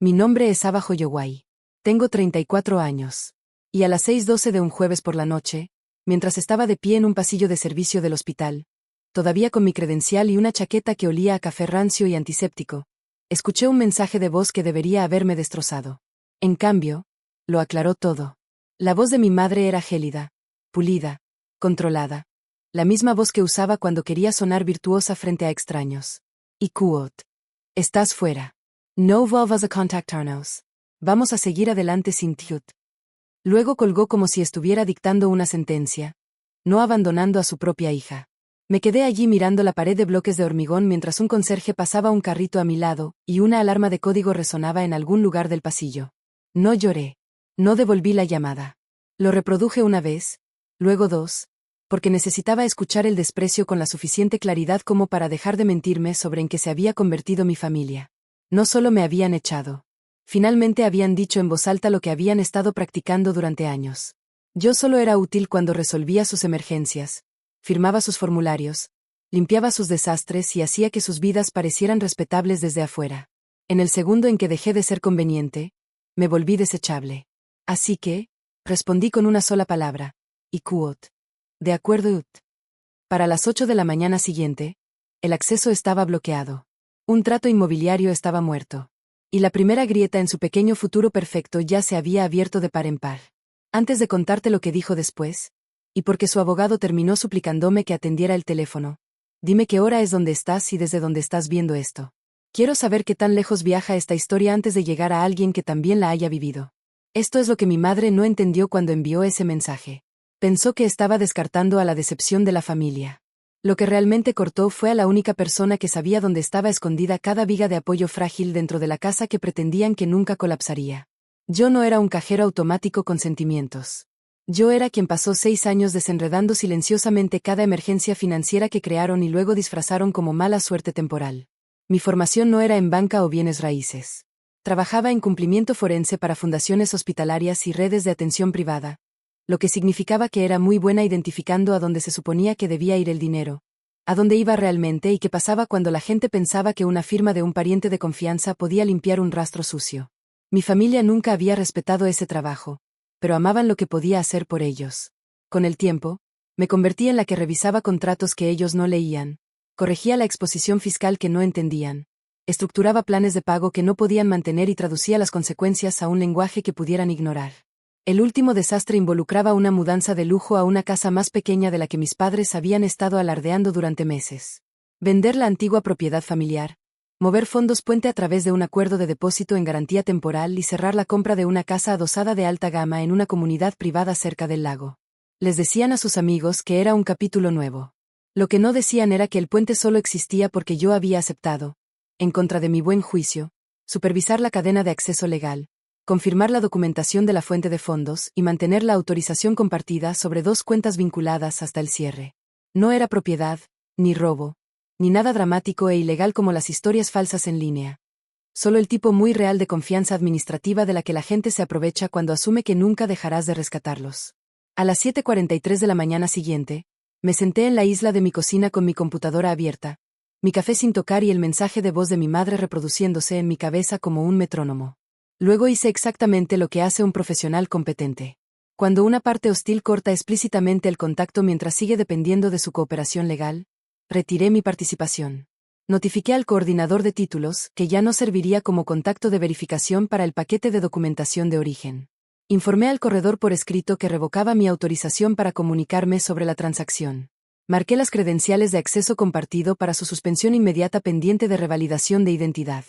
Mi nombre es Ava Joyoway. Tengo 34 años. Y a las 6:12 de un jueves por la noche, mientras estaba de pie en un pasillo de servicio del hospital, todavía con mi credencial y una chaqueta que olía a café rancio y antiséptico, escuché un mensaje de voz que debería haberme destrozado. En cambio, lo aclaró todo. La voz de mi madre era gélida, pulida, controlada. La misma voz que usaba cuando quería sonar virtuosa frente a extraños. Y quote: estás fuera. No vuelvas a contactarnos. Vamos a seguir adelante sin tiut. Luego colgó como si estuviera dictando una sentencia, no abandonando a su propia hija. Me quedé allí mirando la pared de bloques de hormigón mientras un conserje pasaba un carrito a mi lado, y una alarma de código resonaba en algún lugar del pasillo. No lloré. No devolví la llamada. Lo reproduje una vez, luego dos, porque necesitaba escuchar el desprecio con la suficiente claridad como para dejar de mentirme sobre en qué se había convertido mi familia. No solo me habían echado. Finalmente habían dicho en voz alta lo que habían estado practicando durante años. Yo solo era útil cuando resolvía sus emergencias, firmaba sus formularios, limpiaba sus desastres y hacía que sus vidas parecieran respetables desde afuera. En el segundo en que dejé de ser conveniente, me volví desechable. Así que, respondí con una sola palabra, y quote: de acuerdo ut. Para las 8 de la mañana siguiente, el acceso estaba bloqueado. Un trato inmobiliario estaba muerto. Y la primera grieta en su pequeño futuro perfecto ya se había abierto de par en par. Antes de contarte lo que dijo después, y porque su abogado terminó suplicándome que atendiera el teléfono, dime qué hora es donde estás y desde dónde estás viendo esto. Quiero saber qué tan lejos viaja esta historia antes de llegar a alguien que también la haya vivido. Esto es lo que mi madre no entendió cuando envió ese mensaje. Pensó que estaba descartando a la decepción de la familia. Lo que realmente cortó fue a la única persona que sabía dónde estaba escondida cada viga de apoyo frágil dentro de la casa que pretendían que nunca colapsaría. Yo no era un cajero automático con sentimientos. Yo era quien pasó 6 años desenredando silenciosamente cada emergencia financiera que crearon y luego disfrazaron como mala suerte temporal. Mi formación no era en banca o bienes raíces. Trabajaba en cumplimiento forense para fundaciones hospitalarias y redes de atención privada, lo que significaba que era muy buena identificando a dónde se suponía que debía ir el dinero, a dónde iba realmente y qué pasaba cuando la gente pensaba que una firma de un pariente de confianza podía limpiar un rastro sucio. Mi familia nunca había respetado ese trabajo, pero amaban lo que podía hacer por ellos. Con el tiempo, me convertí en la que revisaba contratos que ellos no leían, corregía la exposición fiscal que no entendían, estructuraba planes de pago que no podían mantener y traducía las consecuencias a un lenguaje que pudieran ignorar. El último desastre involucraba una mudanza de lujo a una casa más pequeña de la que mis padres habían estado alardeando durante meses. Vender la antigua propiedad familiar, mover fondos puente a través de un acuerdo de depósito en garantía temporal y cerrar la compra de una casa adosada de alta gama en una comunidad privada cerca del lago. Les decían a sus amigos que era un capítulo nuevo. Lo que no decían era que el puente solo existía porque yo había aceptado, en contra de mi buen juicio, supervisar la cadena de acceso legal, confirmar la documentación de la fuente de fondos y mantener la autorización compartida sobre 2 cuentas vinculadas hasta el cierre. No era propiedad, ni robo, ni nada dramático e ilegal como las historias falsas en línea. Solo el tipo muy real de confianza administrativa de la que la gente se aprovecha cuando asume que nunca dejarás de rescatarlos. A las 7:43 de la mañana siguiente, me senté en la isla de mi cocina con mi computadora abierta, mi café sin tocar y el mensaje de voz de mi madre reproduciéndose en mi cabeza como un metrónomo. Luego hice exactamente lo que hace un profesional competente. Cuando una parte hostil corta explícitamente el contacto mientras sigue dependiendo de su cooperación legal, retiré mi participación. Notifiqué al coordinador de títulos que ya no serviría como contacto de verificación para el paquete de documentación de origen. Informé al corredor por escrito que revocaba mi autorización para comunicarme sobre la transacción. Marqué las credenciales de acceso compartido para su suspensión inmediata pendiente de revalidación de identidad.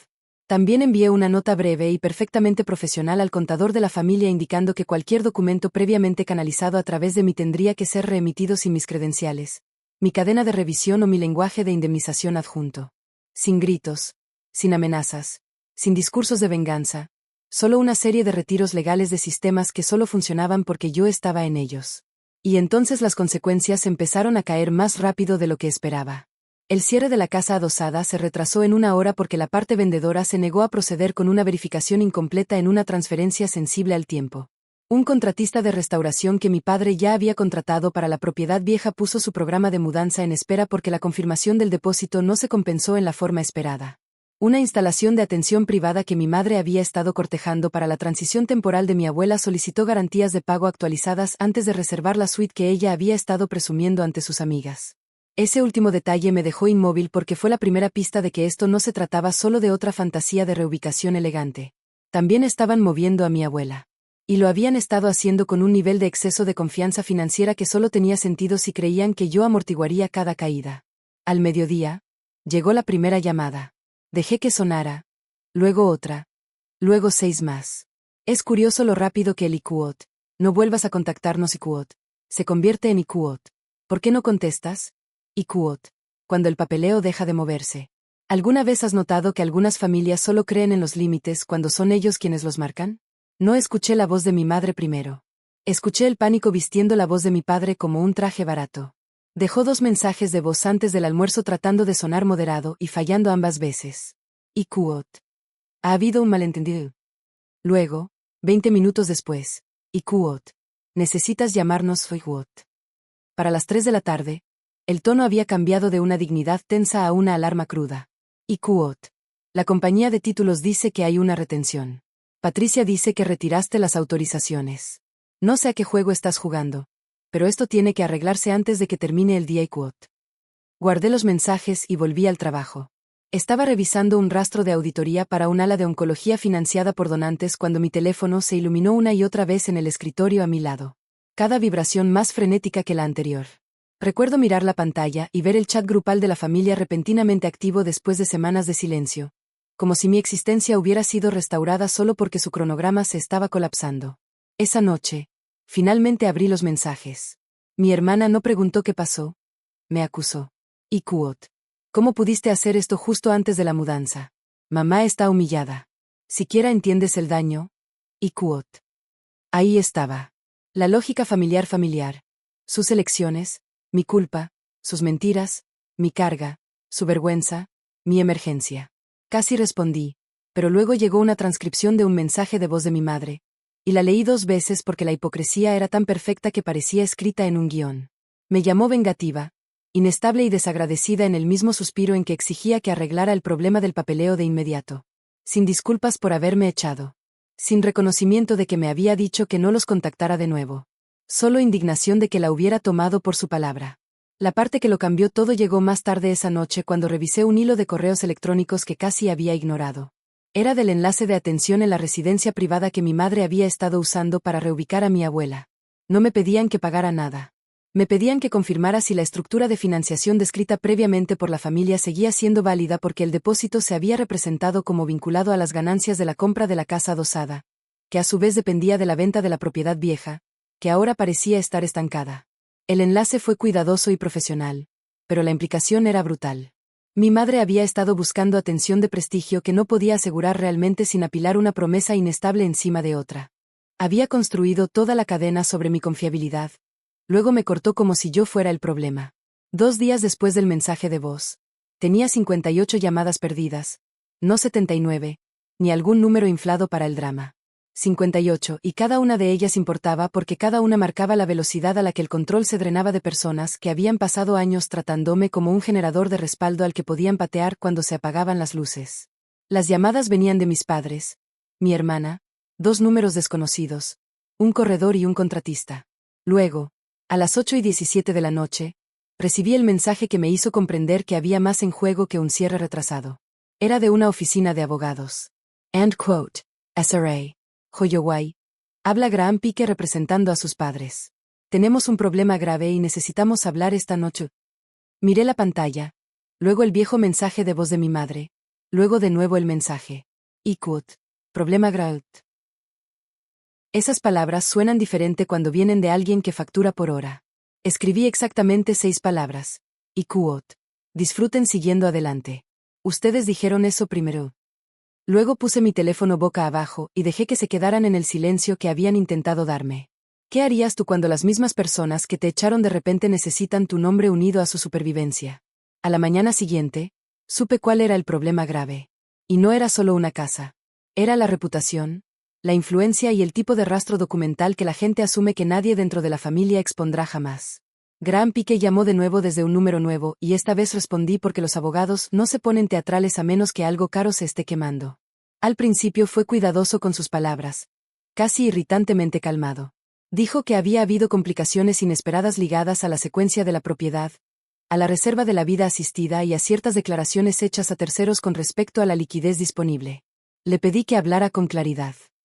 También envié una nota breve y perfectamente profesional al contador de la familia indicando que cualquier documento previamente canalizado a través de mí tendría que ser reemitido sin mis credenciales, mi cadena de revisión o mi lenguaje de indemnización adjunto. Sin gritos, sin amenazas, sin discursos de venganza, solo una serie de retiros legales de sistemas que solo funcionaban porque yo estaba en ellos. Y entonces las consecuencias empezaron a caer más rápido de lo que esperaba. El cierre de la casa adosada se retrasó en 1 hora porque la parte vendedora se negó a proceder con una verificación incompleta en una transferencia sensible al tiempo. Un contratista de restauración que mi padre ya había contratado para la propiedad vieja puso su programa de mudanza en espera porque la confirmación del depósito no se compensó en la forma esperada. Una instalación de atención privada que mi madre había estado cortejando para la transición temporal de mi abuela solicitó garantías de pago actualizadas antes de reservar la suite que ella había estado presumiendo ante sus amigas. Ese último detalle me dejó inmóvil porque fue la primera pista de que esto no se trataba solo de otra fantasía de reubicación elegante. También estaban moviendo a mi abuela. Y lo habían estado haciendo con un nivel de exceso de confianza financiera que solo tenía sentido si creían que yo amortiguaría cada caída. Al mediodía, llegó la primera llamada. Dejé que sonara. Luego otra. Luego 6 más. Es curioso lo rápido que el IQOT. No vuelvas a contactarnos IQOT. Se convierte en IQOT. ¿Por qué no contestas? IQOT. Cuando el papeleo deja de moverse. ¿Alguna vez has notado que algunas familias solo creen en los límites cuando son ellos quienes los marcan? No escuché la voz de mi madre primero. Escuché el pánico vistiendo la voz de mi padre como un traje barato. Dejó 2 mensajes de voz antes del almuerzo tratando de sonar moderado y fallando ambas veces. IQOT. Ha habido un malentendido. Luego, 20 minutos después. IQOT. Necesitas llamarnos IQOT. Para las 3 de la tarde, el tono había cambiado de una dignidad tensa a una alarma cruda. IQOT. La compañía de títulos dice que hay una retención. Patricia dice que retiraste las autorizaciones. No sé a qué juego estás jugando, pero esto tiene que arreglarse antes de que termine el día IQOT. Guardé los mensajes y volví al trabajo. Estaba revisando un rastro de auditoría para un ala de oncología financiada por donantes cuando mi teléfono se iluminó una y otra vez en el escritorio a mi lado. Cada vibración más frenética que la anterior. Recuerdo mirar la pantalla y ver el chat grupal de la familia repentinamente activo después de semanas de silencio. Como si mi existencia hubiera sido restaurada solo porque su cronograma se estaba colapsando. Esa noche, finalmente abrí los mensajes. Mi hermana no preguntó qué pasó. Me acusó. IQOT. ¿Cómo pudiste hacer esto justo antes de la mudanza? Mamá está humillada. ¿Siquiera entiendes el daño? IQOT. Ahí estaba. La lógica familiar. Sus elecciones, mi culpa, sus mentiras, mi carga, su vergüenza, mi emergencia. Casi respondí, pero luego llegó una transcripción de un mensaje de voz de mi madre, y la leí 2 veces porque la hipocresía era tan perfecta que parecía escrita en un guión. Me llamó vengativa, inestable y desagradecida en el mismo suspiro en que exigía que arreglara el problema del papeleo de inmediato. Sin disculpas por haberme echado. Sin reconocimiento de que me había dicho que no los contactara de nuevo. Solo indignación de que la hubiera tomado por su palabra. La parte que lo cambió todo llegó más tarde esa noche cuando revisé un hilo de correos electrónicos que casi había ignorado. Era del enlace de atención en la residencia privada que mi madre había estado usando para reubicar a mi abuela. No me pedían que pagara nada. Me pedían que confirmara si la estructura de financiación descrita previamente por la familia seguía siendo válida porque el depósito se había representado como vinculado a las ganancias de la compra de la casa adosada, que a su vez dependía de la venta de la propiedad vieja, que ahora parecía estar estancada. El enlace fue cuidadoso y profesional, pero la implicación era brutal. Mi madre había estado buscando atención de prestigio que no podía asegurar realmente sin apilar una promesa inestable encima de otra. Había construido toda la cadena sobre mi confiabilidad. Luego me cortó como si yo fuera el problema. 2 días después del mensaje de voz. Tenía 58 llamadas perdidas, no 79, ni algún número inflado para el drama. 58, y cada una de ellas importaba porque cada una marcaba la velocidad a la que el control se drenaba de personas que habían pasado años tratándome como un generador de respaldo al que podían patear cuando se apagaban las luces. Las llamadas venían de mis padres, mi hermana, 2 números desconocidos, un corredor y un contratista. Luego, a las 8:17 de la noche, recibí el mensaje que me hizo comprender que había más en juego que un cierre retrasado. Era de una oficina de abogados. End quote. SRA. Hoyoway. Habla Graham Pique representando a sus padres. Tenemos un problema grave y necesitamos hablar esta noche. Miré la pantalla. Luego el viejo mensaje de voz de mi madre. Luego de nuevo el mensaje. IQOT. Problema grave. Esas palabras suenan diferente cuando vienen de alguien que factura por hora. Escribí exactamente 6 palabras. IQOT. Disfruten siguiendo adelante. Ustedes dijeron eso primero. Luego puse mi teléfono boca abajo y dejé que se quedaran en el silencio que habían intentado darme. ¿Qué harías tú cuando las mismas personas que te echaron de repente necesitan tu nombre unido a su supervivencia? A la mañana siguiente, supe cuál era el problema grave. Y no era solo una casa. Era la reputación, la influencia y el tipo de rastro documental que la gente asume que nadie dentro de la familia expondrá jamás. Graham Pique llamó de nuevo desde un número nuevo, y esta vez respondí porque los abogados no se ponen teatrales a menos que algo caro se esté quemando. Al principio fue cuidadoso con sus palabras. Casi irritantemente calmado. Dijo que había habido complicaciones inesperadas ligadas a la secuencia de la propiedad, a la reserva de la vida asistida y a ciertas declaraciones hechas a terceros con respecto a la liquidez disponible. Le pedí que hablara con claridad.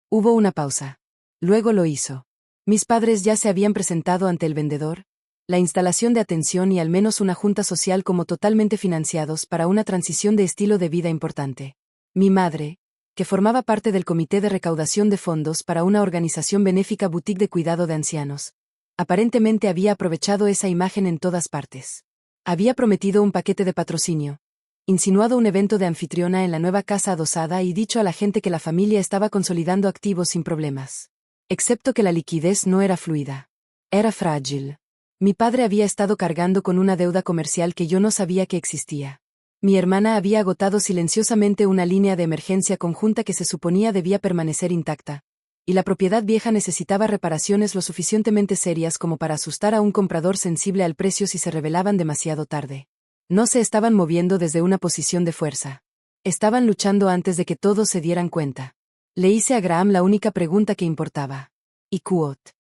Hubo una pausa. Luego lo hizo. Mis padres ya se habían presentado ante el vendedor, la instalación de atención y al menos una junta social como totalmente financiados para una transición de estilo de vida importante. Mi madre, que formaba parte del comité de recaudación de fondos para una organización benéfica boutique de cuidado de ancianos, aparentemente había aprovechado esa imagen en todas partes. Había prometido un paquete de patrocinio, insinuado un evento de anfitriona en la nueva casa adosada y dicho a la gente que la familia estaba consolidando activos sin problemas. Excepto que la liquidez no era fluida. Era frágil. Mi padre había estado cargando con una deuda comercial que yo no sabía que existía. Mi hermana había agotado silenciosamente una línea de emergencia conjunta que se suponía debía permanecer intacta, y la propiedad vieja necesitaba reparaciones lo suficientemente serias como para asustar a un comprador sensible al precio si se revelaban demasiado tarde. No se estaban moviendo desde una posición de fuerza. Estaban luchando antes de que todos se dieran cuenta. Le hice a Graham la única pregunta que importaba. ¿Y quote?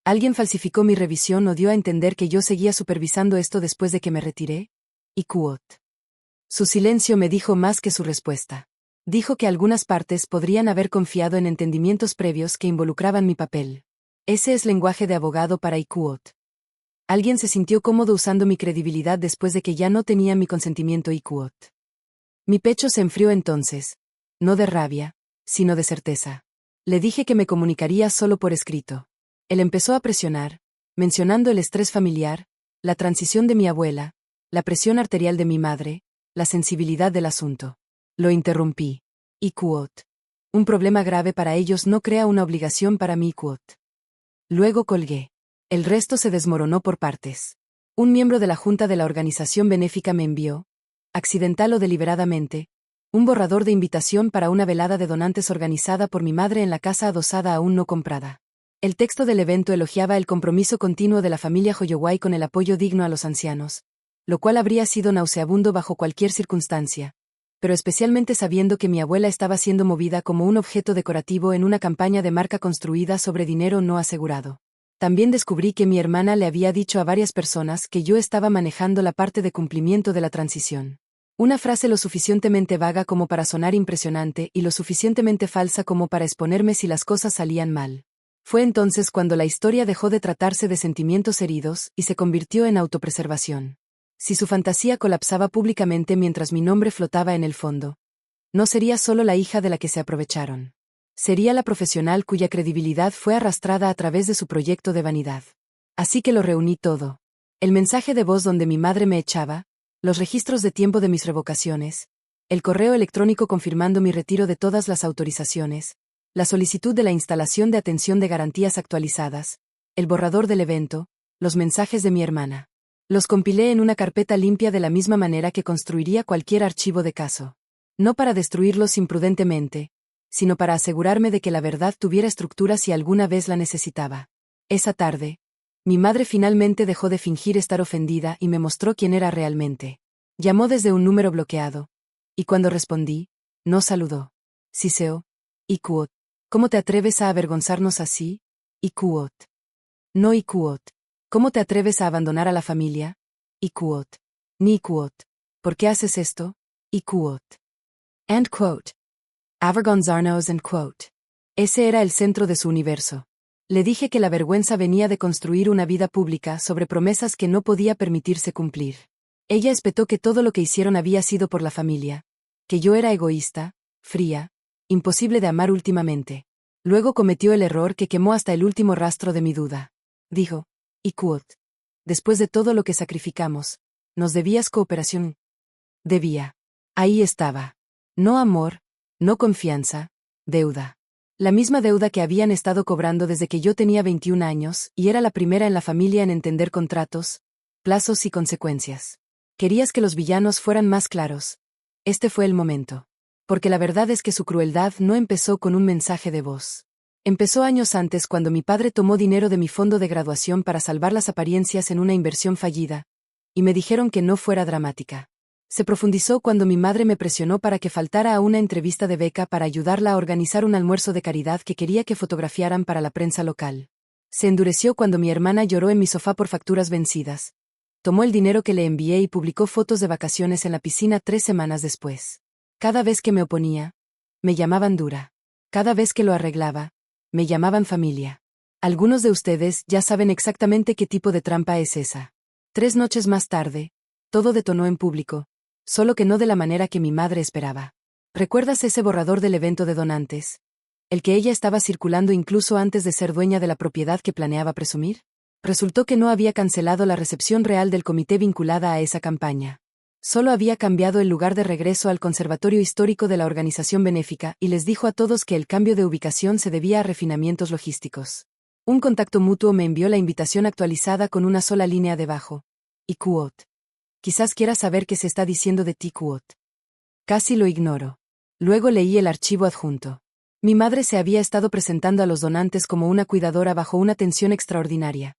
¿Alguien falsificó mi revisión o dio a entender que yo seguía supervisando esto después de que me retiré? ¿Y quote? Su silencio me dijo más que su respuesta. Dijo que algunas partes podrían haber confiado en entendimientos previos que involucraban mi papel. Ese es lenguaje de abogado para IQOT. Alguien se sintió cómodo usando mi credibilidad después de que ya no tenía mi consentimiento IQOT. Mi pecho se enfrió entonces. No de rabia, sino de certeza. Le dije que me comunicaría solo por escrito. Él empezó a presionar, mencionando el estrés familiar, la transición de mi abuela, la presión arterial de mi madre, la sensibilidad del asunto. Lo interrumpí. IQOT. Un problema grave para ellos no crea una obligación para mi IQOT. Luego colgué. El resto se desmoronó por partes. Un miembro de la junta de la organización benéfica me envió, accidental o deliberadamente, un borrador de invitación para una velada de donantes organizada por mi madre en la casa adosada aún no comprada. El texto del evento elogiaba el compromiso continuo de la familia Holloway con el apoyo digno a los ancianos, lo cual habría sido nauseabundo bajo cualquier circunstancia, pero especialmente sabiendo que mi abuela estaba siendo movida como un objeto decorativo en una campaña de marca construida sobre dinero no asegurado. También descubrí que mi hermana le había dicho a varias personas que yo estaba manejando la parte de cumplimiento de la transición. Una frase lo suficientemente vaga como para sonar impresionante y lo suficientemente falsa como para exponerme si las cosas salían mal. Fue entonces cuando la historia dejó de tratarse de sentimientos heridos y se convirtió en autopreservación. Si su fantasía colapsaba públicamente mientras mi nombre flotaba en el fondo, no sería solo la hija de la que se aprovecharon. Sería la profesional cuya credibilidad fue arrastrada a través de su proyecto de vanidad. Así que lo reuní todo. El mensaje de voz donde mi madre me echaba, los registros de tiempo de mis revocaciones, el correo electrónico confirmando mi retiro de todas las autorizaciones, la solicitud de la instalación de atención de garantías actualizadas, el borrador del evento, los mensajes de mi hermana. Los compilé en una carpeta limpia de la misma manera que construiría cualquier archivo de caso. No para destruirlos imprudentemente, sino para asegurarme de que la verdad tuviera estructura si alguna vez la necesitaba. Esa tarde, mi madre finalmente dejó de fingir estar ofendida y me mostró quién era realmente. Llamó desde un número bloqueado, y cuando respondí, no saludó. Siseo. IQOT. ¿Cómo te atreves a avergonzarnos así? IQOT. No IQOT. ¿Cómo te atreves a abandonar a la familia? IQOT. Ni IQOT. ¿Por qué haces esto? IQOT. End quote. Avergonzarnos end quote. Ese era el centro de su universo. Le dije que la vergüenza venía de construir una vida pública sobre promesas que no podía permitirse cumplir. Ella espetó que todo lo que hicieron había sido por la familia, que yo era egoísta, fría, imposible de amar últimamente. Luego cometió el error que quemó hasta el último rastro de mi duda. Dijo, IQOT. Después de todo lo que sacrificamos, ¿nos debías cooperación? Debía. Ahí estaba. No amor, no confianza, deuda. La misma deuda que habían estado cobrando desde que yo tenía 21 años, y era la primera en la familia en entender contratos, plazos y consecuencias. Querías que los villanos fueran más claros. Este fue el momento. Porque la verdad es que su crueldad no empezó con un mensaje de voz. Empezó años antes cuando mi padre tomó dinero de mi fondo de graduación para salvar las apariencias en una inversión fallida, y me dijeron que no fuera dramática. Se profundizó cuando mi madre me presionó para que faltara a una entrevista de beca para ayudarla a organizar un almuerzo de caridad que quería que fotografiaran para la prensa local. Se endureció cuando mi hermana lloró en mi sofá por facturas vencidas. Tomó el dinero que le envié y publicó fotos de vacaciones en la piscina 3 semanas después. Cada vez que me oponía, me llamaban dura. Cada vez que lo arreglaba, me llamaban familia. Algunos de ustedes ya saben exactamente qué tipo de trampa es esa. 3 noches más tarde, todo detonó en público, solo que no de la manera que mi madre esperaba. ¿Recuerdas ese borrador del evento de donantes? El que ella estaba circulando incluso antes de ser dueña de la propiedad que planeaba presumir. Resultó que no había cancelado la recepción real del comité vinculada a esa campaña. Solo había cambiado el lugar de regreso al conservatorio histórico de la organización benéfica y les dijo a todos que el cambio de ubicación se debía a refinamientos logísticos. Un contacto mutuo me envió la invitación actualizada con una sola línea debajo. Y quote. Quizás quieras saber qué se está diciendo de ti, quote. Casi lo ignoro. Luego leí el archivo adjunto. Mi madre se había estado presentando a los donantes como una cuidadora bajo una tensión extraordinaria.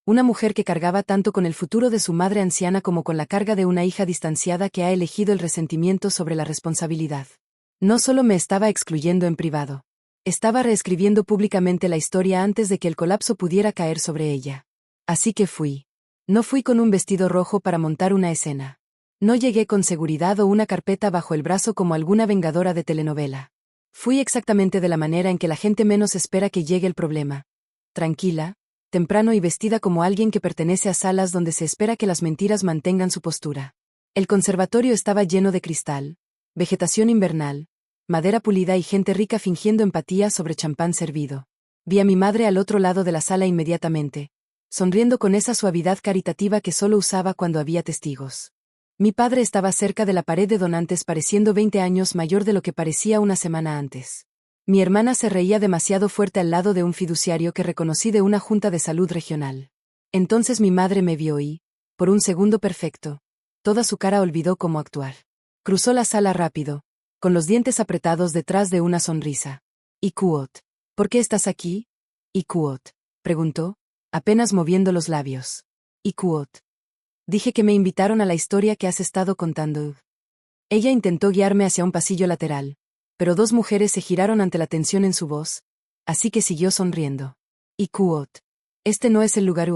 Una mujer que cargaba tanto con el futuro de su madre anciana como con la carga de una hija distanciada que ha elegido el resentimiento sobre la responsabilidad. No solo me estaba excluyendo en privado. Estaba reescribiendo públicamente la historia antes de que el colapso pudiera caer sobre ella. Así que fui. No fui con un vestido rojo para montar una escena. No llegué con seguridad o una carpeta bajo el brazo como alguna vengadora de telenovela. Fui exactamente de la manera en que la gente menos espera que llegue el problema. Tranquila, temprano y vestida como alguien que pertenece a salas donde se espera que las mentiras mantengan su postura. El conservatorio estaba lleno de cristal, vegetación invernal, madera pulida y gente rica fingiendo empatía sobre champán servido. Vi a mi madre al otro lado de la sala inmediatamente, sonriendo con esa suavidad caritativa que solo usaba cuando había testigos. Mi padre estaba cerca de la pared de donantes pareciendo 20 años mayor de lo que parecía una semana antes. Mi hermana se reía demasiado fuerte al lado de un fiduciario que reconocí de una junta de salud regional. Entonces mi madre me vio y, por un segundo perfecto, toda su cara olvidó cómo actuar. Cruzó la sala rápido, con los dientes apretados detrás de una sonrisa. ¿Y quote? ¿Por qué estás aquí? ¿Y quote? Preguntó, apenas moviendo los labios. ¿Y quote? Dije que me invitaron a la historia que has estado contando. Ella intentó guiarme hacia un pasillo lateral, pero 2 mujeres se giraron ante la tensión en su voz, así que siguió sonriendo. ¿Y quote? Este no es el lugar,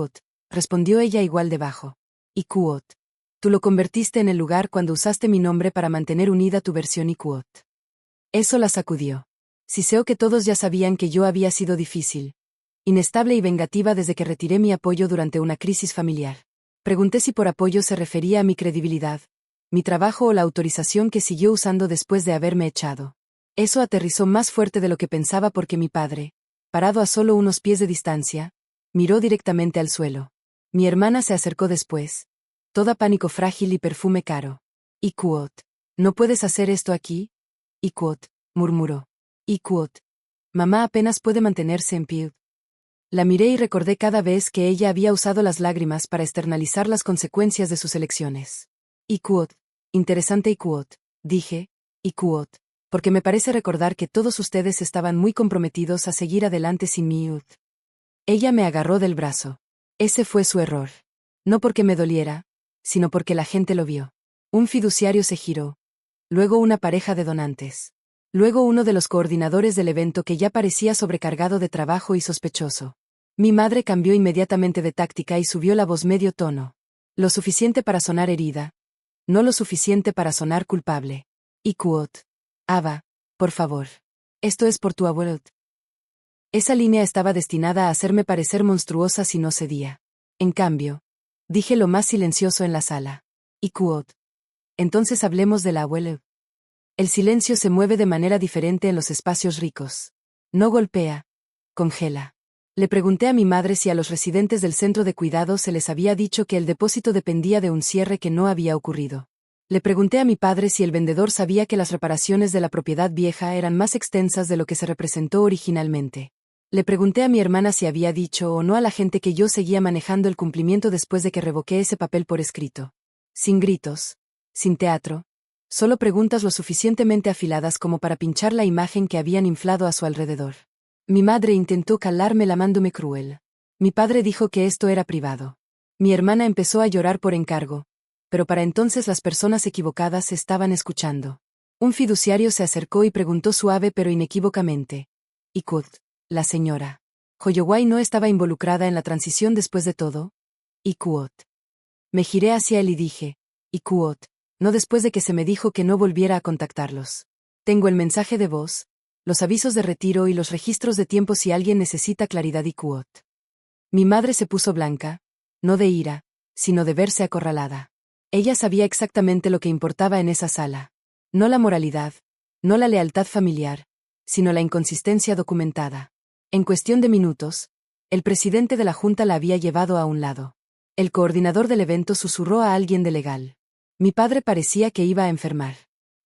respondió ella igual de bajo. ¿Y quote? Tú lo convertiste en el lugar cuando usaste mi nombre para mantener unida tu versión y quote. Eso la sacudió. Siseo que todos ya sabían que yo había sido difícil, inestable y vengativa desde que retiré mi apoyo durante una crisis familiar. Pregunté si por apoyo se refería a mi credibilidad, mi trabajo o la autorización que siguió usando después de haberme echado. Eso aterrizó más fuerte de lo que pensaba porque mi padre, parado a solo unos pies de distancia, miró directamente al suelo. Mi hermana se acercó después, toda pánico frágil y perfume caro. ¿Y quote? ¿No puedes hacer esto aquí? ¿Y quote? Murmuró. ¿Y quote? Mamá apenas puede mantenerse en pie. La miré y recordé cada vez que ella había usado las lágrimas para externalizar las consecuencias de sus elecciones. ¿Y quote? Interesante y quote, dije, y quote, porque me parece recordar que todos ustedes estaban muy comprometidos a seguir adelante sin mí. Ella me agarró del brazo. Ese fue su error. No porque me doliera, sino porque la gente lo vio. Un fiduciario se giró. Luego una pareja de donantes. Luego uno de los coordinadores del evento que ya parecía sobrecargado de trabajo y sospechoso. Mi madre cambió inmediatamente de táctica y subió la voz medio tono. Lo suficiente para sonar herida. No lo suficiente para sonar culpable. Y quote. Ava, por favor. Esto es por tu abuelo. Esa línea estaba destinada a hacerme parecer monstruosa si no cedía. En cambio, dije lo más silencioso en la sala. Y quote. Entonces hablemos de la abuela. El silencio se mueve de manera diferente en los espacios ricos. No golpea, congela. Le pregunté a mi madre si a los residentes del centro de cuidado se les había dicho que el depósito dependía de un cierre que no había ocurrido. Le pregunté a mi padre si el vendedor sabía que las reparaciones de la propiedad vieja eran más extensas de lo que se representó originalmente. Le pregunté a mi hermana si había dicho o no a la gente que yo seguía manejando el cumplimiento después de que revoqué ese papel por escrito. Sin gritos, sin teatro, solo preguntas lo suficientemente afiladas como para pinchar la imagen que habían inflado a su alrededor. Mi madre intentó calarme llamándome cruel. Mi padre dijo que esto era privado. Mi hermana empezó a llorar por encargo. Pero para entonces las personas equivocadas estaban escuchando. Un fiduciario se acercó y preguntó suave pero inequívocamente. ¿Ikut, la señora Holloway no estaba involucrada en la transición después de todo? ¿Ikut? Me giré hacia él y dije. ¿Ikut? No después de que se me dijo que no volviera a contactarlos. Tengo el mensaje de voz, los avisos de retiro y los registros de tiempo si alguien necesita claridad. ¿Ikut? Mi madre se puso blanca, no de ira, sino de verse acorralada. Ella sabía exactamente lo que importaba en esa sala. No la moralidad, no la lealtad familiar, sino la inconsistencia documentada. En cuestión de minutos, el presidente de la Junta la había llevado a un lado. El coordinador del evento susurró a alguien de legal. Mi padre parecía que iba a enfermar.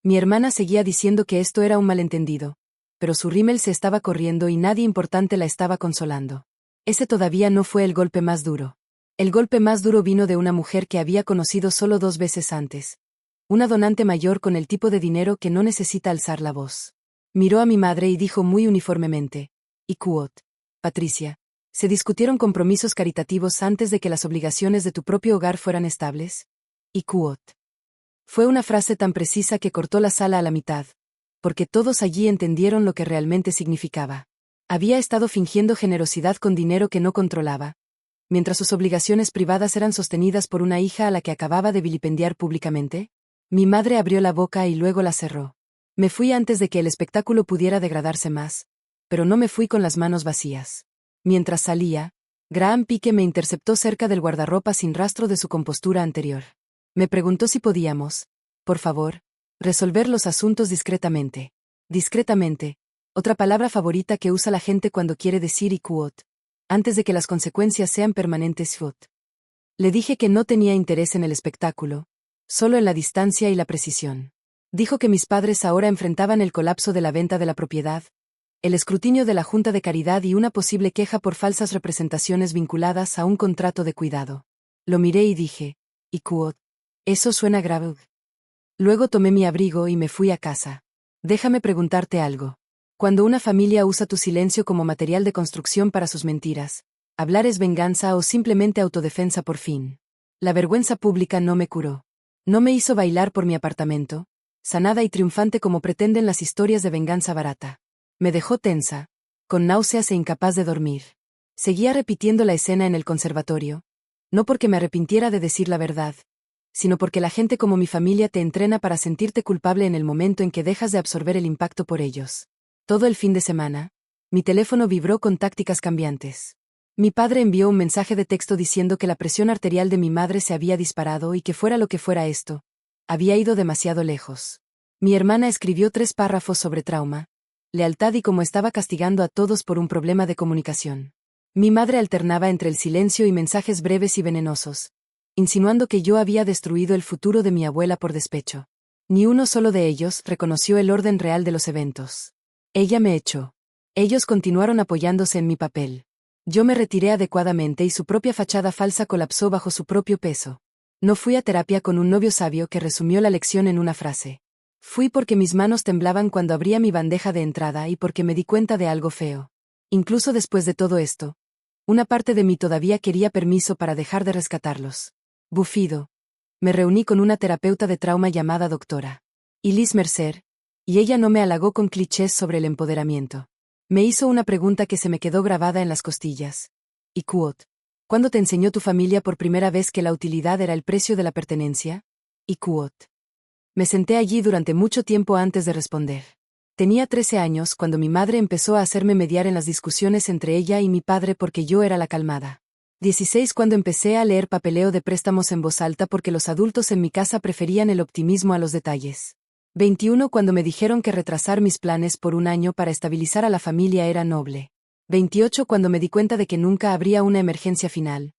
Mi hermana seguía diciendo que esto era un malentendido, pero su rímel se estaba corriendo y nadie importante la estaba consolando. Ese todavía no fue el golpe más duro. El golpe más duro vino de una mujer que había conocido solo 2 veces antes. Una donante mayor con el tipo de dinero que no necesita alzar la voz. Miró a mi madre y dijo muy uniformemente. ¿Ikut, Patricia? ¿Se discutieron compromisos caritativos antes de que las obligaciones de tu propio hogar fueran estables? ¿Ikut? Fue una frase tan precisa que cortó la sala a la mitad, porque todos allí entendieron lo que realmente significaba. Había estado fingiendo generosidad con dinero que no controlaba, mientras sus obligaciones privadas eran sostenidas por una hija a la que acababa de vilipendiar públicamente. Mi madre abrió la boca y luego la cerró. Me fui antes de que el espectáculo pudiera degradarse más, pero no me fui con las manos vacías. Mientras salía, Graham Pike me interceptó cerca del guardarropa sin rastro de su compostura anterior. Me preguntó si podíamos, por favor, resolver los asuntos discretamente. Discretamente, otra palabra favorita que usa la gente cuando quiere decir "ikut", antes de que las consecuencias sean permanentes. Le dije que no tenía interés en el espectáculo, solo en la distancia y la precisión. Dijo que mis padres ahora enfrentaban el colapso de la venta de la propiedad, el escrutinio de la Junta de Caridad y una posible queja por falsas representaciones vinculadas a un contrato de cuidado. Lo miré y dije, "Ikut, eso suena grave". Luego tomé mi abrigo y me fui a casa. Déjame preguntarte algo. Cuando una familia usa tu silencio como material de construcción para sus mentiras, ¿hablar es venganza o simplemente autodefensa por fin? La vergüenza pública no me curó. No me hizo bailar por mi apartamento, sanada y triunfante como pretenden las historias de venganza barata. Me dejó tensa, con náuseas e incapaz de dormir. Seguía repitiendo la escena en el conservatorio, no porque me arrepintiera de decir la verdad, sino porque la gente como mi familia te entrena para sentirte culpable en el momento en que dejas de absorber el impacto por ellos. Todo el fin de semana, mi teléfono vibró con tácticas cambiantes. Mi padre envió un mensaje de texto diciendo que la presión arterial de mi madre se había disparado y que fuera lo que fuera esto, había ido demasiado lejos. Mi hermana escribió 3 párrafos sobre trauma, lealtad y cómo estaba castigando a todos por un problema de comunicación. Mi madre alternaba entre el silencio y mensajes breves y venenosos, insinuando que yo había destruido el futuro de mi abuela por despecho. Ni uno solo de ellos reconoció el orden real de los eventos. Ella me echó. Ellos continuaron apoyándose en mi papel. Yo me retiré adecuadamente y su propia fachada falsa colapsó bajo su propio peso. No fui a terapia con un novio sabio que resumió la lección en una frase. Fui porque mis manos temblaban cuando abría mi bandeja de entrada y porque me di cuenta de algo feo. Incluso después de todo esto, una parte de mí todavía quería permiso para dejar de rescatarlos. Bufido. Me reuní con una terapeuta de trauma llamada doctora Liz Mercer, y ella no me halagó con clichés sobre el empoderamiento. Me hizo una pregunta que se me quedó grabada en las costillas. ¿Ikut? ¿Cuándo te enseñó tu familia por primera vez que la utilidad era el precio de la pertenencia? ¿Ikut? Me senté allí durante mucho tiempo antes de responder. Tenía 13 años cuando mi madre empezó a hacerme mediar en las discusiones entre ella y mi padre porque yo era la calmada. 16 cuando empecé a leer papeleo de préstamos en voz alta porque los adultos en mi casa preferían el optimismo a los detalles. 21 cuando me dijeron que retrasar mis planes por un año para estabilizar a la familia era noble. 28 cuando me di cuenta de que nunca habría una emergencia final.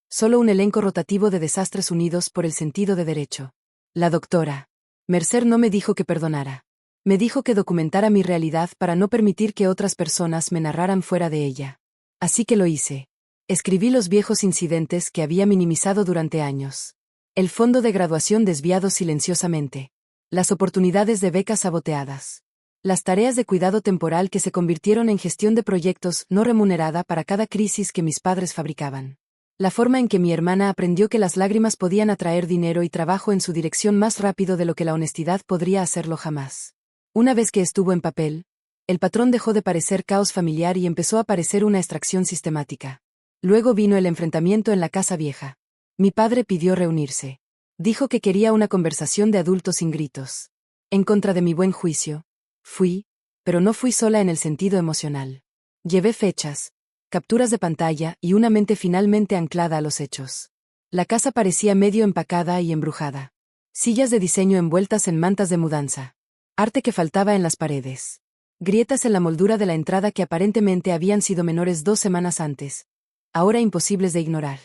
Solo un elenco rotativo de desastres unidos por el sentido de derecho. La doctora Mercer no me dijo que perdonara. Me dijo que documentara mi realidad para no permitir que otras personas me narraran fuera de ella. Así que lo hice. Escribí los viejos incidentes que había minimizado durante años. El fondo de graduación desviado silenciosamente. Las oportunidades de becas saboteadas. Las tareas de cuidado temporal que se convirtieron en gestión de proyectos no remunerada para cada crisis que mis padres fabricaban. La forma en que mi hermana aprendió que las lágrimas podían atraer dinero y trabajo en su dirección más rápido de lo que la honestidad podría hacerlo jamás. Una vez que estuvo en papel, el patrón dejó de parecer caos familiar y empezó a parecer una extracción sistemática. Luego vino el enfrentamiento en la casa vieja. Mi padre pidió reunirse. Dijo que quería una conversación de adultos sin gritos. En contra de mi buen juicio, fui, pero no fui sola en el sentido emocional. Llevé fechas, capturas de pantalla y una mente finalmente anclada a los hechos. La casa parecía medio empacada y embrujada. Sillas de diseño envueltas en mantas de mudanza. Arte que faltaba en las paredes. Grietas en la moldura de la entrada que aparentemente habían sido menores 2 semanas antes. Ahora imposibles de ignorar.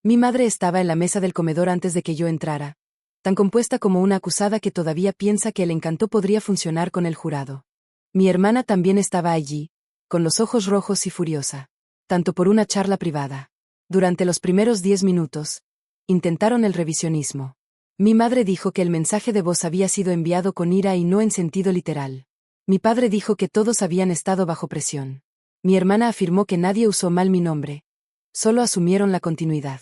Mi madre estaba en la mesa del comedor antes de que yo entrara, tan compuesta como una acusada que todavía piensa que el encanto podría funcionar con el jurado. Mi hermana también estaba allí, con los ojos rojos y furiosa. Tanto por una charla privada. Durante los primeros 10 minutos, intentaron el revisionismo. Mi madre dijo que el mensaje de voz había sido enviado con ira y no en sentido literal. Mi padre dijo que todos habían estado bajo presión. Mi hermana afirmó que nadie usó mal mi nombre. Solo asumieron la continuidad.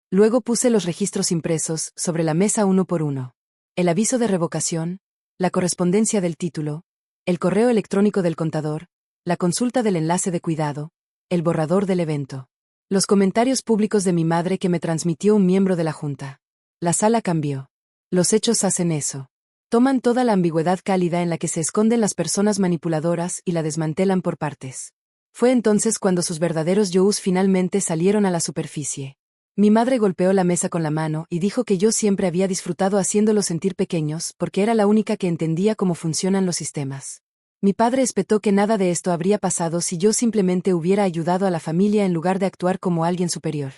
Luego puse los registros impresos sobre la mesa uno por uno. El aviso de revocación, la correspondencia del título, el correo electrónico del contador, la consulta del enlace de cuidado, el borrador del evento. Los comentarios públicos de mi madre que me transmitió un miembro de la junta. La sala cambió. Los hechos hacen eso. Toman toda la ambigüedad cálida en la que se esconden las personas manipuladoras y la desmantelan por partes. Fue entonces cuando sus verdaderos yous finalmente salieron a la superficie. Mi madre golpeó la mesa con la mano y dijo que yo siempre había disfrutado haciéndolos sentir pequeños porque era la única que entendía cómo funcionan los sistemas. Mi padre espetó que nada de esto habría pasado si yo simplemente hubiera ayudado a la familia en lugar de actuar como alguien superior.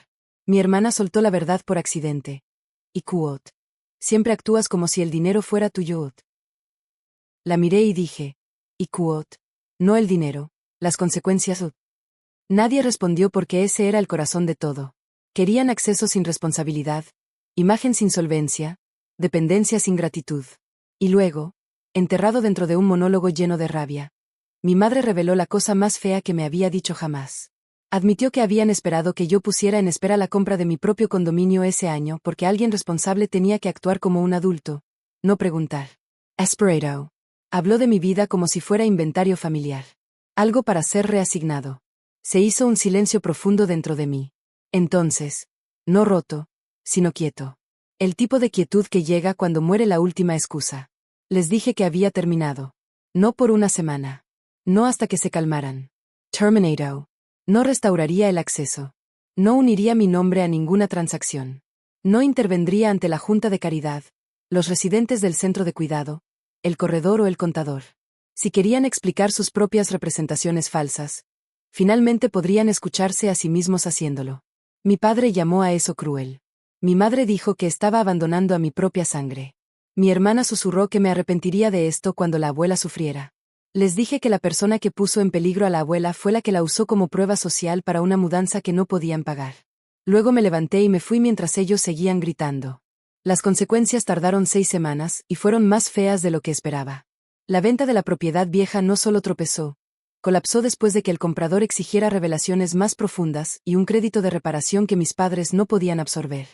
Mi hermana soltó la verdad por accidente. Y quote. Siempre actúas como si el dinero fuera tuyo. La miré y dije. Y quote. No el dinero, las consecuencias. Nadie respondió porque ese era el corazón de todo. Querían acceso sin responsabilidad, imagen sin solvencia, dependencia sin gratitud. Y luego, enterrado dentro de un monólogo lleno de rabia, mi madre reveló la cosa más fea que me había dicho jamás. Admitió que habían esperado que yo pusiera en espera la compra de mi propio condominio ese año porque alguien responsable tenía que actuar como un adulto, no preguntar. Esperado. Habló de mi vida como si fuera inventario familiar. Algo para ser reasignado. Se hizo un silencio profundo dentro de mí. Entonces, no roto, sino quieto. El tipo de quietud que llega cuando muere la última excusa. Les dije que había terminado. No por una semana. No hasta que se calmaran. Terminato. No restauraría el acceso. No uniría mi nombre a ninguna transacción. No intervendría ante la Junta de Caridad, los residentes del centro de cuidado, el corredor o el contador. Si querían explicar sus propias representaciones falsas, finalmente podrían escucharse a sí mismos haciéndolo. Mi padre llamó a eso cruel. Mi madre dijo que estaba abandonando a mi propia sangre. Mi hermana susurró que me arrepentiría de esto cuando la abuela sufriera. Les dije que la persona que puso en peligro a la abuela fue la que la usó como prueba social para una mudanza que no podían pagar. Luego me levanté y me fui mientras ellos seguían gritando. Las consecuencias tardaron 6 semanas y fueron más feas de lo que esperaba. La venta de la propiedad vieja no solo tropezó, colapsó después de que el comprador exigiera revelaciones más profundas y un crédito de reparación que mis padres no podían absorber.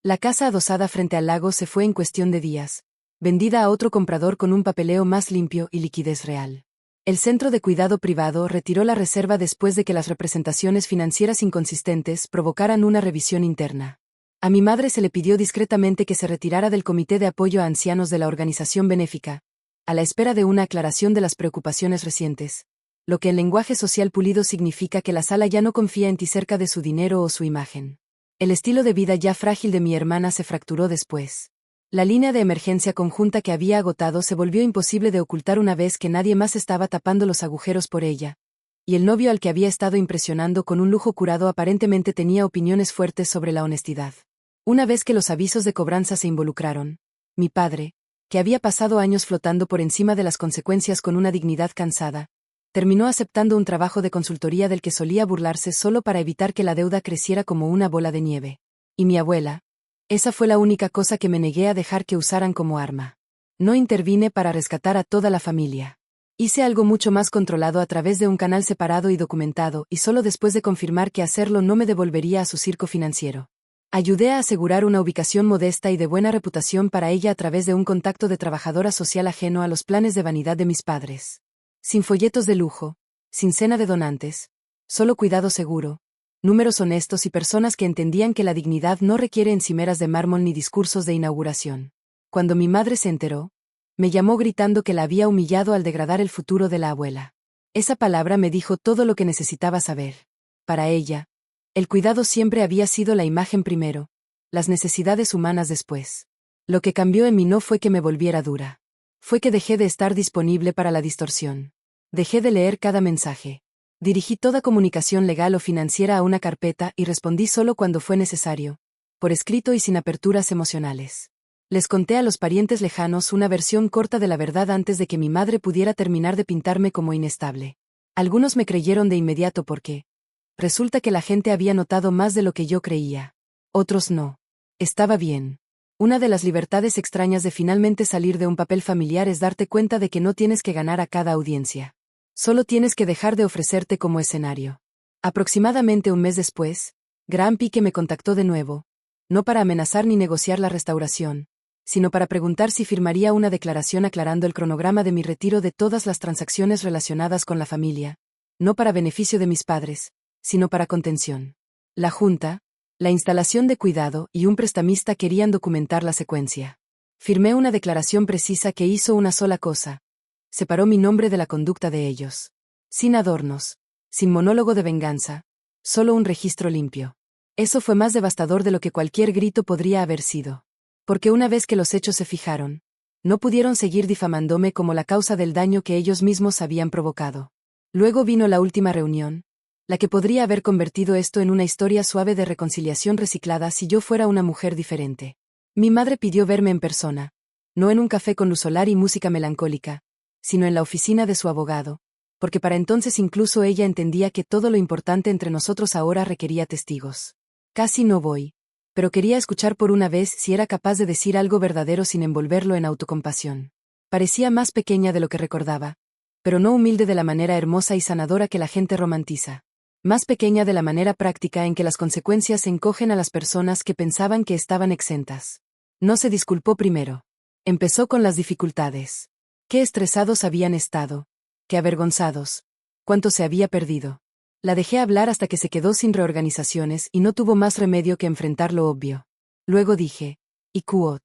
La casa adosada frente al lago se fue en cuestión de días, vendida a otro comprador con un papeleo más limpio y liquidez real. El centro de cuidado privado retiró la reserva después de que las representaciones financieras inconsistentes provocaran una revisión interna. A mi madre se le pidió discretamente que se retirara del Comité de Apoyo a Ancianos de la organización benéfica, a la espera de una aclaración de las preocupaciones recientes. Lo que en lenguaje social pulido significa que la sala ya no confía en ti cerca de su dinero o su imagen. El estilo de vida ya frágil de mi hermana se fracturó después. La línea de emergencia conjunta que había agotado se volvió imposible de ocultar una vez que nadie más estaba tapando los agujeros por ella. Y el novio al que había estado impresionando con un lujo curado aparentemente tenía opiniones fuertes sobre la honestidad. Una vez que los avisos de cobranza se involucraron, mi padre, que había pasado años flotando por encima de las consecuencias con una dignidad cansada, terminó aceptando un trabajo de consultoría del que solía burlarse solo para evitar que la deuda creciera como una bola de nieve. Y mi abuela, esa fue la única cosa que me negué a dejar que usaran como arma. No intervine para rescatar a toda la familia. Hice algo mucho más controlado a través de un canal separado y documentado, y solo después de confirmar que hacerlo no me devolvería a su circo financiero. Ayudé a asegurar una ubicación modesta y de buena reputación para ella a través de un contacto de trabajadora social ajeno a los planes de vanidad de mis padres. Sin folletos de lujo, sin cena de donantes, solo cuidado seguro, números honestos y personas que entendían que la dignidad no requiere encimeras de mármol ni discursos de inauguración. Cuando mi madre se enteró, me llamó gritando que la había humillado al degradar el futuro de la abuela. Esa palabra me dijo todo lo que necesitaba saber. Para ella, el cuidado siempre había sido la imagen primero, las necesidades humanas después. Lo que cambió en mí no fue que me volviera dura. Fue que dejé de estar disponible para la distorsión. Dejé de leer cada mensaje. Dirigí toda comunicación legal o financiera a una carpeta y respondí solo cuando fue necesario, por escrito y sin aperturas emocionales. Les conté a los parientes lejanos una versión corta de la verdad antes de que mi madre pudiera terminar de pintarme como inestable. Algunos me creyeron de inmediato porque resulta que la gente había notado más de lo que yo creía. Otros no. Estaba bien. Una de las libertades extrañas de finalmente salir de un papel familiar es darte cuenta de que no tienes que ganar a cada audiencia. Solo tienes que dejar de ofrecerte como escenario. Aproximadamente un mes después, Graham Pique me contactó de nuevo, no para amenazar ni negociar la restauración, sino para preguntar si firmaría una declaración aclarando el cronograma de mi retiro de todas las transacciones relacionadas con la familia, no para beneficio de mis padres, sino para contención. La junta, la instalación de cuidado y un prestamista querían documentar la secuencia. Firmé una declaración precisa que hizo una sola cosa: separó mi nombre de la conducta de ellos. Sin adornos, sin monólogo de venganza, solo un registro limpio. Eso fue más devastador de lo que cualquier grito podría haber sido. Porque una vez que los hechos se fijaron, no pudieron seguir difamándome como la causa del daño que ellos mismos habían provocado. Luego vino la última reunión, la que podría haber convertido esto en una historia suave de reconciliación reciclada si yo fuera una mujer diferente. Mi madre pidió verme en persona, no en un café con luz solar y música melancólica, sino en la oficina de su abogado, porque para entonces incluso ella entendía que todo lo importante entre nosotros ahora requería testigos. Casi no voy, pero quería escuchar por una vez si era capaz de decir algo verdadero sin envolverlo en autocompasión. Parecía más pequeña de lo que recordaba, pero no humilde de la manera hermosa y sanadora que la gente romantiza. Más pequeña de la manera práctica en que las consecuencias encogen a las personas que pensaban que estaban exentas. No se disculpó primero. Empezó con las dificultades. Qué estresados habían estado. Qué avergonzados. Cuánto se había perdido. La dejé hablar hasta que se quedó sin reorganizaciones y no tuvo más remedio que enfrentar lo obvio. Luego dije: Ikuot,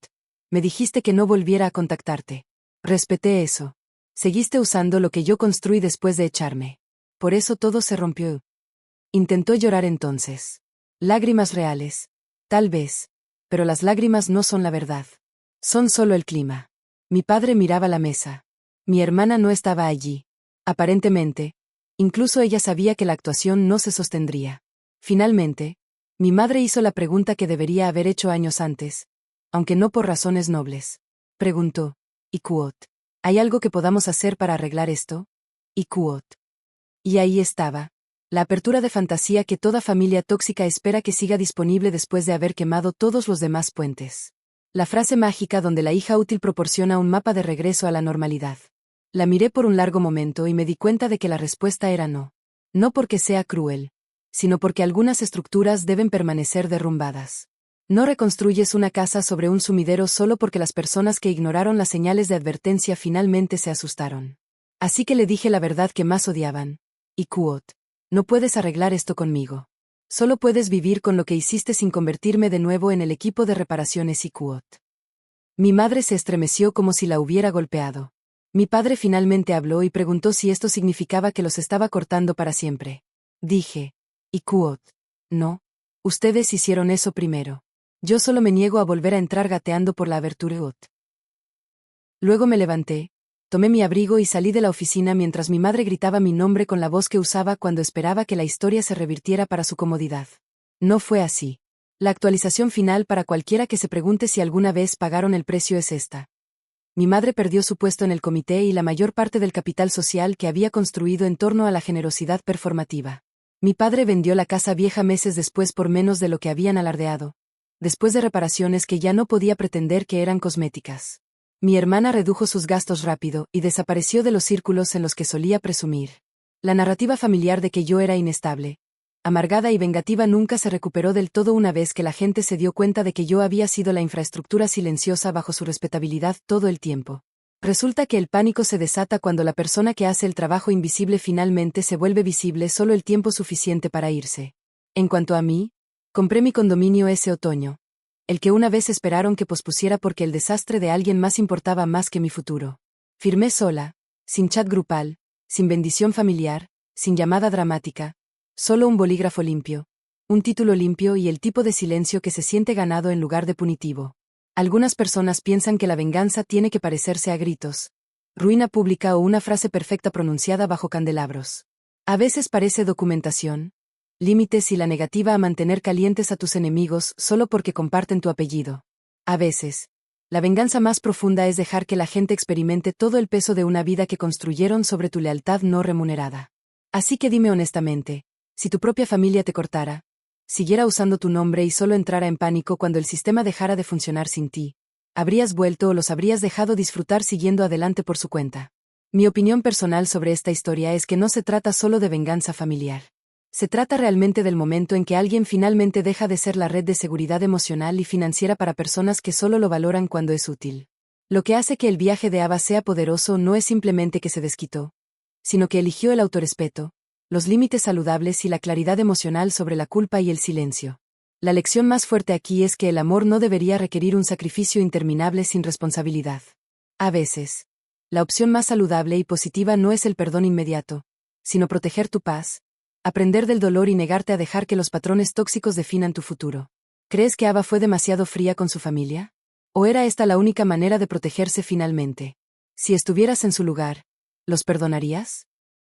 me dijiste que no volviera a contactarte. Respeté eso. Seguiste usando lo que yo construí después de echarme. Por eso todo se rompió. Intentó llorar entonces. Lágrimas reales. Tal vez. Pero las lágrimas no son la verdad. Son solo el clima. Mi padre miraba la mesa. Mi hermana no estaba allí. Aparentemente, incluso ella sabía que la actuación no se sostendría. Finalmente, mi madre hizo la pregunta que debería haber hecho años antes, aunque no por razones nobles. Preguntó: Ikuot, ¿hay algo que podamos hacer para arreglar esto? Ikuot. Y ahí estaba, la apertura de fantasía que toda familia tóxica espera que siga disponible después de haber quemado todos los demás puentes. La frase mágica donde la hija útil proporciona un mapa de regreso a la normalidad. La miré por un largo momento y me di cuenta de que la respuesta era no. No porque sea cruel, sino porque algunas estructuras deben permanecer derrumbadas. No reconstruyes una casa sobre un sumidero solo porque las personas que ignoraron las señales de advertencia finalmente se asustaron. Así que le dije la verdad que más odiaban. Ikuot, no puedes arreglar esto conmigo. Solo puedes vivir con lo que hiciste sin convertirme de nuevo en el equipo de reparaciones Ikuot. Mi madre se estremeció como si la hubiera golpeado. Mi padre finalmente habló y preguntó si esto significaba que los estaba cortando para siempre. Dije: Ikuot, no. Ustedes hicieron eso primero. Yo solo me niego a volver a entrar gateando por la abertura. Luego me levanté, tomé mi abrigo y salí de la oficina mientras mi madre gritaba mi nombre con la voz que usaba cuando esperaba que la historia se revirtiera para su comodidad. No fue así. La actualización final para cualquiera que se pregunte si alguna vez pagaron el precio es esta. Mi madre perdió su puesto en el comité y la mayor parte del capital social que había construido en torno a la generosidad performativa. Mi padre vendió la casa vieja meses después por menos de lo que habían alardeado, después de reparaciones que ya no podía pretender que eran cosméticas. Mi hermana redujo sus gastos rápido y desapareció de los círculos en los que solía presumir. La narrativa familiar de que yo era inestable, amargada y vengativa nunca se recuperó del todo una vez que la gente se dio cuenta de que yo había sido la infraestructura silenciosa bajo su respetabilidad todo el tiempo. Resulta que el pánico se desata cuando la persona que hace el trabajo invisible finalmente se vuelve visible solo el tiempo suficiente para irse. En cuanto a mí, compré mi condominio ese otoño, el que una vez esperaron que pospusiera porque el desastre de alguien más importaba más que mi futuro. Firmé sola, sin chat grupal, sin bendición familiar, sin llamada dramática, solo un bolígrafo limpio, un título limpio y el tipo de silencio que se siente ganado en lugar de punitivo. Algunas personas piensan que la venganza tiene que parecerse a gritos, ruina pública o una frase perfecta pronunciada bajo candelabros. A veces parece documentación, límites y la negativa a mantener calientes a tus enemigos solo porque comparten tu apellido. A veces, la venganza más profunda es dejar que la gente experimente todo el peso de una vida que construyeron sobre tu lealtad no remunerada. Así que dime honestamente, si tu propia familia te cortara, siguiera usando tu nombre y solo entrara en pánico cuando el sistema dejara de funcionar sin ti, ¿habrías vuelto o los habrías dejado disfrutar siguiendo adelante por su cuenta? Mi opinión personal sobre esta historia es que no se trata solo de venganza familiar. Se trata realmente del momento en que alguien finalmente deja de ser la red de seguridad emocional y financiera para personas que solo lo valoran cuando es útil. Lo que hace que el viaje de Ava sea poderoso no es simplemente que se desquitó, sino que eligió el autorrespeto, los límites saludables y la claridad emocional sobre la culpa y el silencio. La lección más fuerte aquí es que el amor no debería requerir un sacrificio interminable sin responsabilidad. A veces, la opción más saludable y positiva no es el perdón inmediato, sino proteger tu paz, aprender del dolor y negarte a dejar que los patrones tóxicos definan tu futuro. ¿Crees que Ava fue demasiado fría con su familia? ¿O era esta la única manera de protegerse finalmente? Si estuvieras en su lugar, ¿los perdonarías?